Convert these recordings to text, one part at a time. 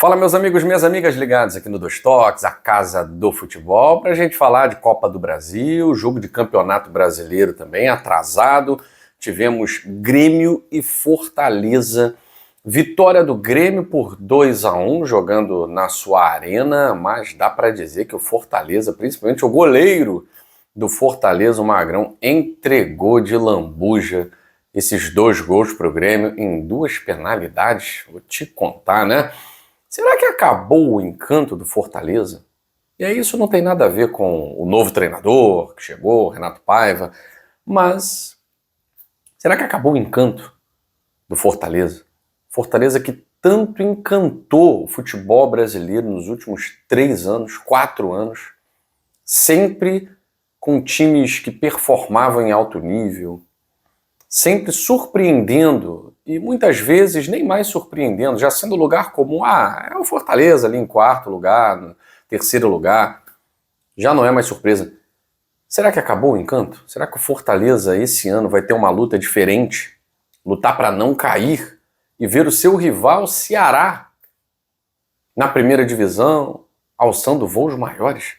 Fala, meus amigos, minhas amigas ligados aqui no Dois Toques, a casa do futebol, para a gente falar de Copa do Brasil, jogo de campeonato brasileiro também atrasado. Tivemos Grêmio e Fortaleza. Vitória do Grêmio por 2-1, jogando na sua arena, mas dá para dizer que o Fortaleza, principalmente o goleiro do Fortaleza, o Magrão, entregou de lambuja esses 2 gols para o Grêmio em 2 penalidades. Vou te contar, né? Será que acabou o encanto do Fortaleza? E aí isso não tem nada a ver com o novo treinador que chegou, Renato Paiva, mas será que acabou o encanto do Fortaleza? Fortaleza que tanto encantou o futebol brasileiro nos últimos 3 anos, 4 anos, sempre com times que performavam em alto nível, sempre surpreendendo e muitas vezes nem mais surpreendendo, já sendo lugar comum. É o Fortaleza ali em 4º lugar, no 3º lugar, já não é mais surpresa. Será que acabou o encanto? Será que o Fortaleza esse ano vai ter uma luta diferente? Lutar para não cair e ver o seu rival Ceará na primeira divisão, alçando voos maiores?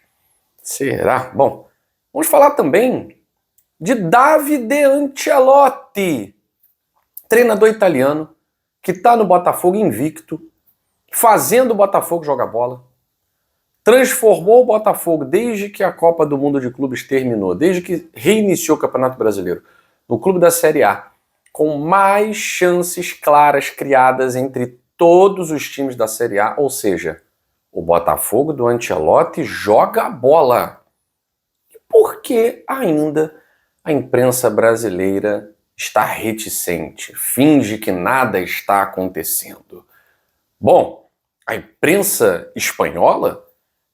Será? Bom, vamos falar também de Davide Ancelotti, treinador italiano, que está no Botafogo invicto, fazendo o Botafogo jogar bola, transformou o Botafogo desde que a Copa do Mundo de Clubes terminou, desde que reiniciou o Campeonato Brasileiro, no clube da Série A, com mais chances claras criadas entre todos os times da Série A, ou seja, o Botafogo do Ancelotti joga bola. E por que ainda a imprensa brasileira está reticente, finge que nada está acontecendo? Bom, a imprensa espanhola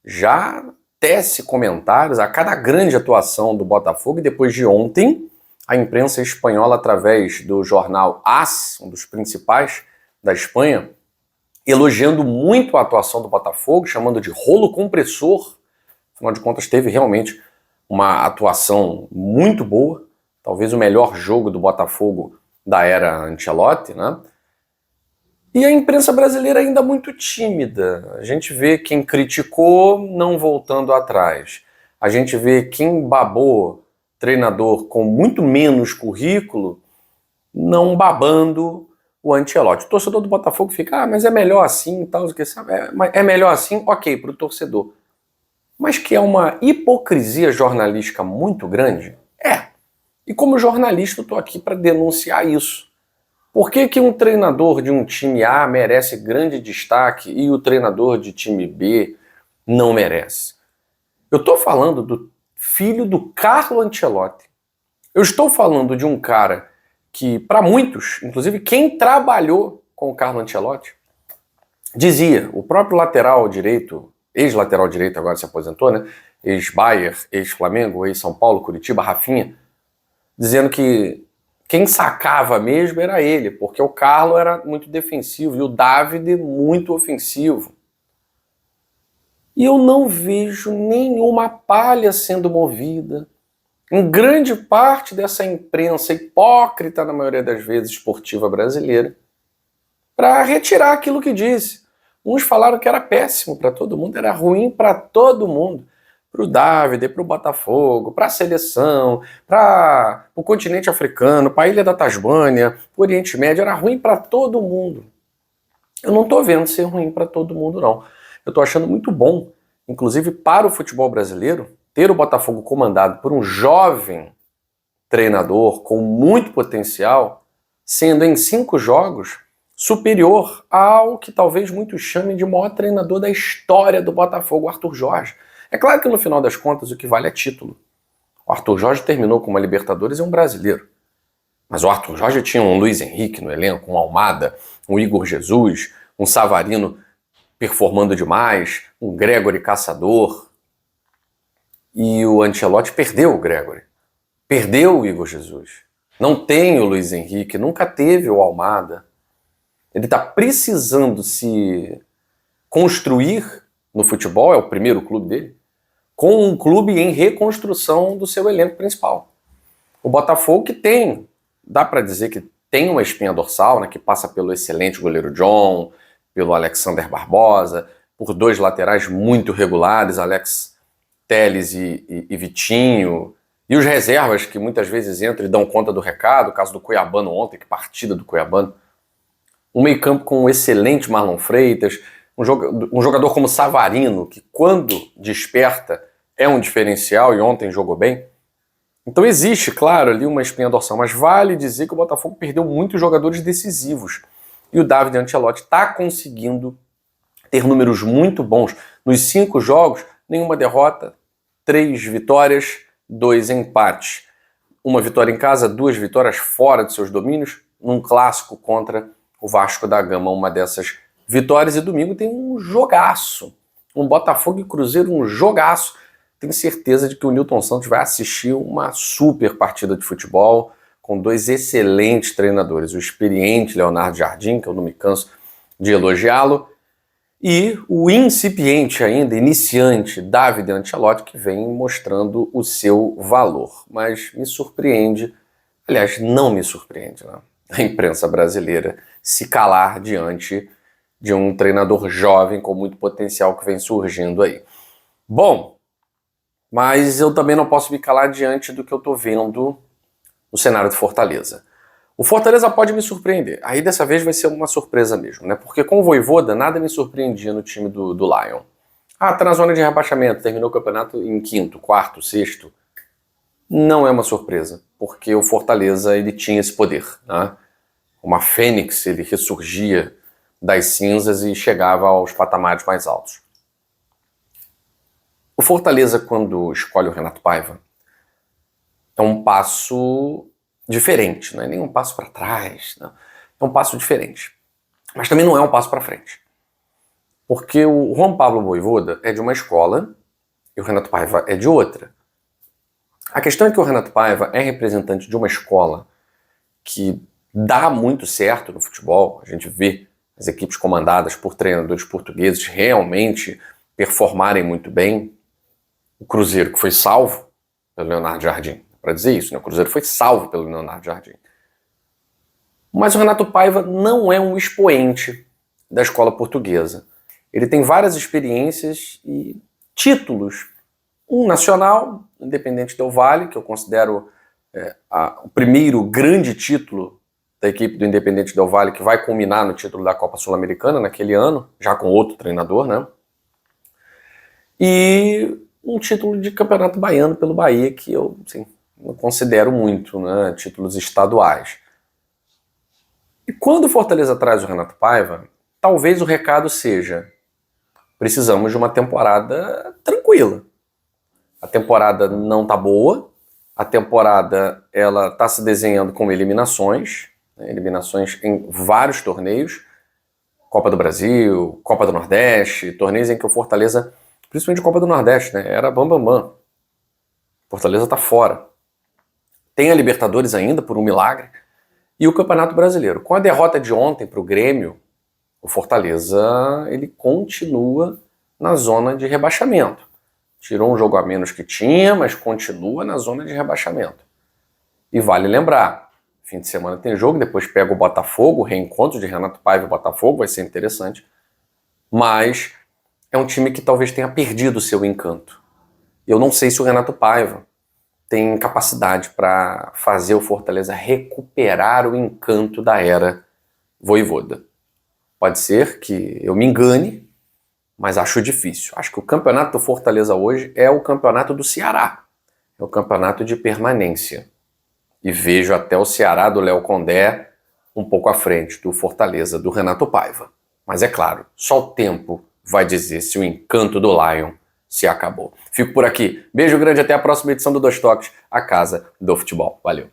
já tece comentários a cada grande atuação do Botafogo e depois de ontem, a imprensa espanhola, através do jornal AS, um dos principais da Espanha, elogiando muito a atuação do Botafogo, chamando de rolo compressor. Afinal de contas, teve realmente uma atuação muito boa, talvez o melhor jogo do Botafogo da era Ancelotti, né? E a imprensa brasileira ainda muito tímida. A gente vê quem criticou não voltando atrás. A gente vê quem babou treinador com muito menos currículo não babando o Ancelotti. O torcedor do Botafogo fica, mas é melhor assim, tal, é melhor assim, ok, para o torcedor. Mas que é uma hipocrisia jornalística muito grande? É. E como jornalista eu estou aqui para denunciar isso. Por que um treinador de um time A merece grande destaque e o treinador de time B não merece? Eu estou falando do filho do Carlo Ancelotti. Eu estou falando de um cara que, para muitos, inclusive quem trabalhou com o Carlo Ancelotti, dizia, o próprio lateral direito, ex-lateral direito, agora se aposentou, né? Ex-Bayern, ex-Flamengo, ex-São Paulo, Curitiba, Rafinha, dizendo que quem sacava mesmo era ele, porque o Carlo era muito defensivo e o Davide muito ofensivo. E eu não vejo nenhuma palha sendo movida em grande parte dessa imprensa hipócrita, na maioria das vezes, esportiva brasileira, para retirar aquilo que disse. Uns falaram que era péssimo para todo mundo, era ruim para todo mundo. Para o Davide, para o Botafogo, para a seleção, para o continente africano, para a Ilha da Tasmânia, para o Oriente Médio, era ruim para todo mundo. Eu não estou vendo ser ruim para todo mundo, não. Eu estou achando muito bom, inclusive para o futebol brasileiro, ter o Botafogo comandado por um jovem treinador com muito potencial, sendo em 5 jogos superior ao que talvez muitos chamem de maior treinador da história do Botafogo, Arthur Jorge. É claro que no final das contas o que vale é título. O Arthur Jorge terminou com uma Libertadores e um brasileiro. Mas o Arthur Jorge tinha um Luiz Henrique no elenco, um Almada, um Igor Jesus, um Savarino performando demais, um Gregore caçador. E o Ancelotti perdeu o Gregore. Perdeu o Igor Jesus. Não tem o Luiz Henrique, nunca teve o Almada. Ele está precisando se construir no futebol, é o primeiro clube dele, com um clube em reconstrução do seu elenco principal. O Botafogo que tem, dá para dizer que tem uma espinha dorsal, né, que passa pelo excelente goleiro John, pelo Alexander Barbosa, por dois laterais muito regulares, Alex Telles e Vitinho, e os reservas que muitas vezes entram e dão conta do recado, o caso do Cuiabano ontem, que partida do Cuiabano. Um meio-campo com um excelente Marlon Freitas, um jogador como Savarino, que quando desperta é um diferencial e ontem jogou bem. Então existe, claro, ali uma espinha dorsal, mas vale dizer que o Botafogo perdeu muitos jogadores decisivos. E o David Ancelotti está conseguindo ter números muito bons. Nos 5 jogos, nenhuma derrota, 3 vitórias, 2 empates. Uma vitória em casa, 2 vitórias fora de seus domínios, num clássico contra o Vasco da Gama, uma dessas vitórias. E domingo tem um jogaço. Um Botafogo e Cruzeiro, um jogaço. Tenho certeza de que o Nilton Santos vai assistir uma super partida de futebol com 2 excelentes treinadores. O experiente Leonardo Jardim, que eu não me canso de elogiá-lo, e o incipiente ainda, iniciante, David Ancelotti, que vem mostrando o seu valor. Mas me surpreende, aliás, não me surpreende, né? A imprensa brasileira se calar diante de um treinador jovem com muito potencial que vem surgindo aí. Bom, mas eu também não posso me calar diante do que eu estou vendo no cenário de Fortaleza. O Fortaleza pode me surpreender. Aí dessa vez vai ser uma surpresa mesmo, né? Porque com o Vojvoda nada me surpreendia no time do Lion. Ah, tá na zona de rebaixamento, terminou o campeonato em 5º, 4º, 6º. Não é uma surpresa, porque o Fortaleza ele tinha esse poder, né? Uma fênix, ele ressurgia das cinzas e chegava aos patamares mais altos. O Fortaleza, quando escolhe o Renato Paiva, é um passo diferente, não é nem um passo para trás, não. É um passo diferente. Mas também não é um passo para frente. Porque o Juan Pablo Vojvoda é de uma escola e o Renato Paiva é de outra. A questão é que o Renato Paiva é representante de uma escola que dá muito certo no futebol. A gente vê as equipes comandadas por treinadores portugueses realmente performarem muito bem. O Cruzeiro, que foi salvo pelo Leonardo Jardim, para dizer isso, né? O Cruzeiro foi salvo pelo Leonardo Jardim. Mas o Renato Paiva não é um expoente da escola portuguesa. Ele tem várias experiências e títulos. Um nacional, Independente Del Valle, que eu considero o primeiro grande título da equipe do Independente Del Valle, que vai culminar no título da Copa Sul-Americana naquele ano, já com outro treinador, né? E um título de campeonato baiano pelo Bahia, que eu não considero muito, né? Títulos estaduais. E quando o Fortaleza traz o Renato Paiva, talvez o recado seja: precisamos de uma temporada tranquila. A temporada não tá boa, a temporada ela tá se desenhando com eliminações, né? Eliminações em vários torneios, Copa do Brasil, Copa do Nordeste, torneios em que o Fortaleza, principalmente Copa do Nordeste, né? Era bam. Fortaleza tá fora. Tem a Libertadores ainda, por um milagre, e o Campeonato Brasileiro. Com a derrota de ontem para o Grêmio, o Fortaleza ele continua na zona de rebaixamento. Tirou um jogo a menos que tinha, mas continua na zona de rebaixamento. E vale lembrar, fim de semana tem jogo, depois pega o Botafogo, o reencontro de Renato Paiva e Botafogo, vai ser interessante. Mas é um time que talvez tenha perdido o seu encanto. Eu não sei se o Renato Paiva tem capacidade para fazer o Fortaleza recuperar o encanto da era Vojvoda. Pode ser que eu me engane, mas acho difícil. Acho que o campeonato do Fortaleza hoje é o campeonato do Ceará. É o campeonato de permanência. E vejo até o Ceará do Léo Condé um pouco à frente do Fortaleza do Renato Paiva. Mas é claro, só o tempo vai dizer se o encanto do Lion se acabou. Fico por aqui. Beijo grande, até a próxima edição do Dois Toques, a casa do futebol. Valeu.